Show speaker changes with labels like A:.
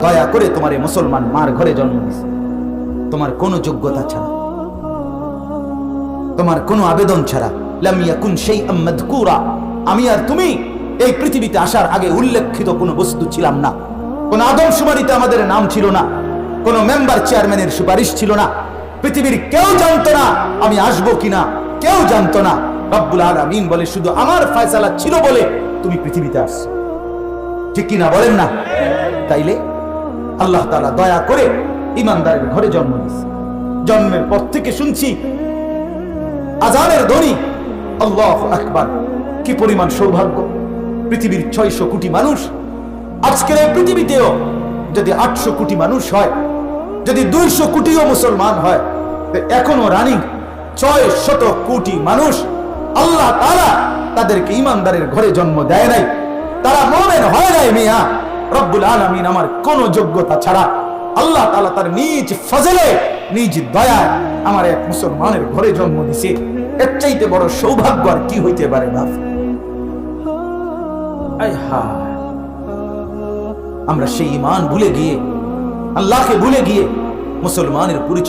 A: দয়া করে তোমার এই মুসলমান মার ঘরে জন্ম দিয়েছে, তোমার কোনো যোগ্যতা ছাড়া, তোমার কোনো আবেদন ছাড়া। লাম ইয়াকুন শাইআম মাযকুরা, আমি আর তুমি এই পৃথিবীতে আসার আগে উল্লেখিত কোনো বস্তু ছিলাম না, কোন আদমশুমারিতে আমাদের নাম ছিল না, কোন মেম্বার চেয়ারম্যানের সুপারিশ ছিল না, পৃথিবীর কেউ জানতো না আমি আসবো কিনা, কেউ জানতো না। রব্বুল আলামিন বলে শুধু আমার ফয়সালা ছিল বলে তুমি পৃথিবীতে আসছো, ঠিক কিনা বলেন না? তাইলে আল্লাহ তাআলা দয়া করে ইমানদারের ঘরে জন্ম দিয়েছে। জন্মের পর থেকে শুনছি আজানের ধ্বনি, আল্লাহু আকবার। কি পরিমাণ সৌভাগ্য! পৃথিবীর 600 কোটি মানুষ, আজকের এই পৃথিবীতেও যদি 800 কোটি মানুষ হয়, যদি 200 কোটিও মুসলমান হয়, এখনো রানিং 600 কোটি মানুষ আল্লাহ তাআলা তাদেরকে ইমানদারের ঘরে জন্ম দেয় নাই, তারা মুমিন হয় নাই। মিয়া রব্বুল আলামিন আমার কোন যোগ্যতা ছাড়া আল্লাহ তাআলা তার নিজ ফজলে, নিজ দয়ায় আমার এক মুসলমানের ঘরে জন্ম দিয়েছে। এর চাইতে বড় সৌভাগ্য আর কি হইতে পারে বাপ? আমরা সেই ঈমান ভুলে গিয়ে, আল্লাহকে ভুলে গিয়ে মুসলমানের পরিচয়